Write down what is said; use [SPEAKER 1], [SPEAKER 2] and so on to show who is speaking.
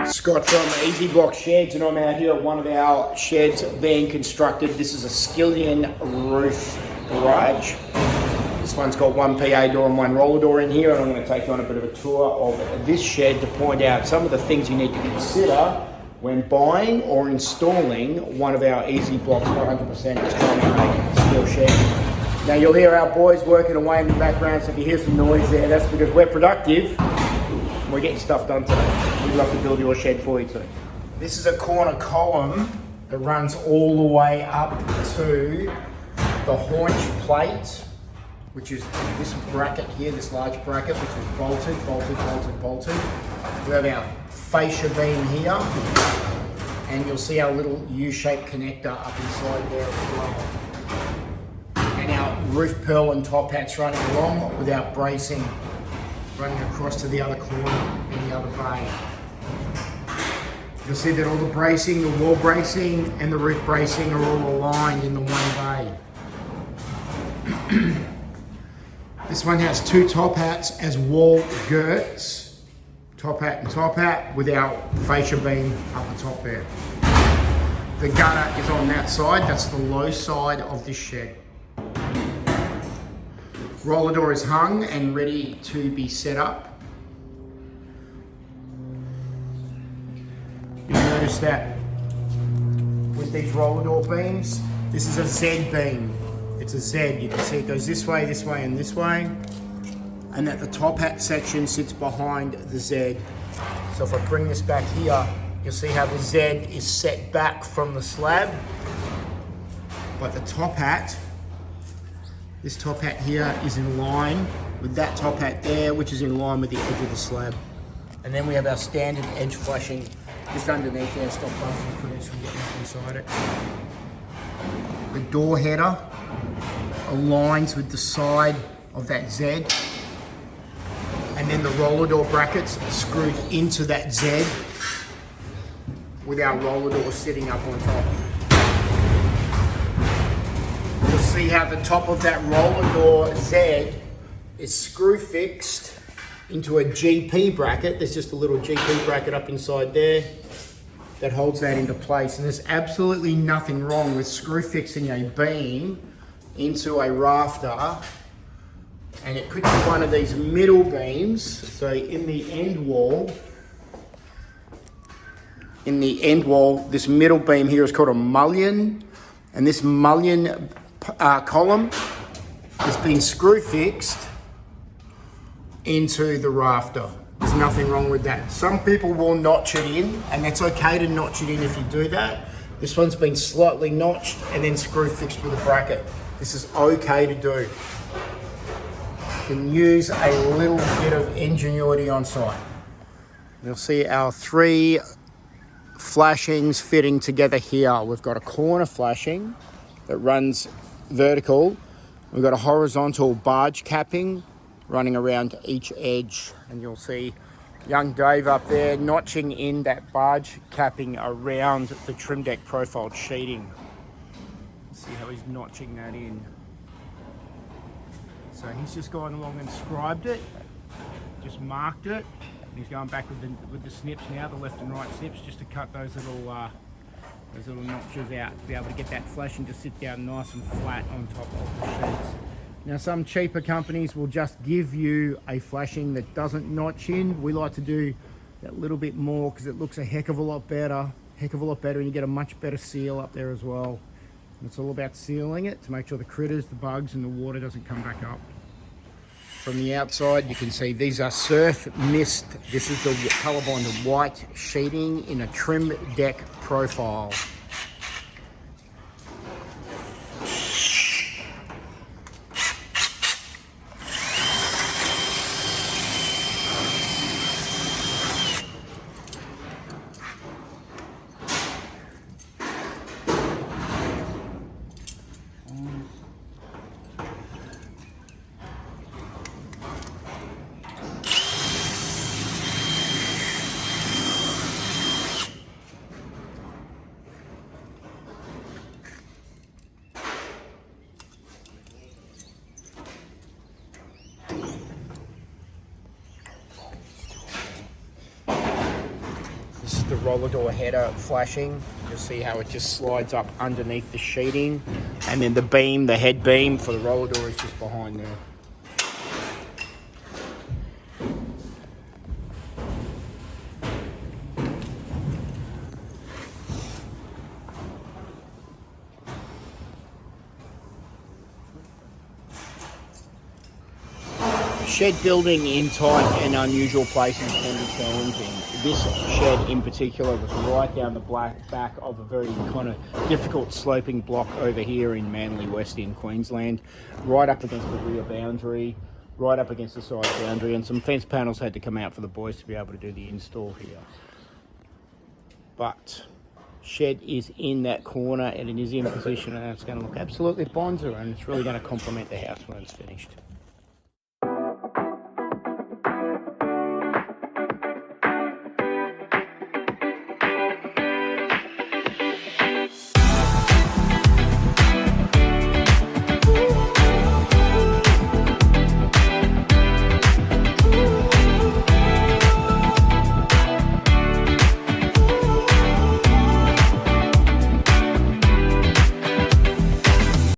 [SPEAKER 1] Scott from Easy Block Sheds, and I'm out here at one of our sheds being constructed. This is a Skillion roof garage. This one's got one PA door and one roller door in here, and I'm going to take you on a bit of a tour of this shed to point out some of the things you need to consider when buying or installing one of our Easy Blocks 100% ceramic steel sheds. Now you'll hear our boys working away in the background, so if you hear some noise there, that's because we're productive. We're getting stuff done today. We'd love to build your shed for you too. This is a corner column that runs all the way up to the haunch plate, which is this bracket here, this large bracket, which is bolted. We have our fascia beam here, and you'll see our little U-shaped connector up inside there as well. And our roof purl and top hats running along with our bracing running across to the other corner in the other bay. You'll see that all the bracing, the wall bracing and the roof bracing are all aligned in the one bay. This one has two top hats as wall girts, top hat with our fascia beam up the top there. The gutter is on that side, that's the low side of this shed. Roller door is hung and ready to be set up. You'll notice that with these roller door beams, this is a Z beam. It's a Z. You can see it goes this way, and this way. And that the top hat section sits behind the Z. So if I bring this back here, you'll see how the Z is set back from the slab. But the top hat, this top hat here is in line with that top hat there, which is in line with the edge of the slab. And then we have our standard edge flashing just underneath there, stop bugs and critters from getting up inside it. The door header aligns with the side of that Z. And then the roller door brackets are screwed into that Z with our roller door sitting up on top. You'll see how the top of that roller door Z is screw fixed into a GP bracket. There's just a little GP bracket up inside there that holds that into place. And there's absolutely nothing wrong with screw fixing a beam into a rafter. And it could be one of these middle beams. So in the end wall, this middle beam here is called a mullion. And this mullion column has been screw fixed into the rafter. There's nothing wrong with that. Some people will notch it in, and that's okay to notch it in if you do that. This one's been slightly notched and then screw fixed with a bracket. This is okay to do. You can use a little bit of ingenuity on site. You'll see our three flashings fitting together here. We've got a corner flashing that runs vertical. We've got a horizontal barge capping running around each edge, and you'll see young Dave up there notching in that barge capping around the trim deck profiled sheeting. See how he's notching that in. So he's just gone along and scribed it, just marked it, and he's going back with the snips now, the left and right snips, just to cut those little notches out, to be able to get that flashing to sit down nice and flat on top of the sheds. Now some cheaper companies will just give you a flashing that doesn't notch in. We like to do that little bit more because it looks a heck of a lot better, and you get a much better seal up there as well. And it's all about sealing it to make sure the critters, the bugs and the water doesn't come back up. From the outside you can see these are surf mist. This is the COLORBOND white sheeting in a trim deck profile. the roller door header flashing. You'll see how it just slides up underneath the sheeting. And then the beam, the head beam for the roller door is just behind there. Shed building in tight and unusual places can be challenging. This shed in particular was right down the back of a very kind of difficult sloping block over here in Manly West in Queensland, right up against the rear boundary, right up against the side boundary, and some fence panels had to come out for the boys to be able to do the install here. But shed is in that corner and it is in position, and it's going to look absolutely bonzer, and it's really going to complement the house when it's finished.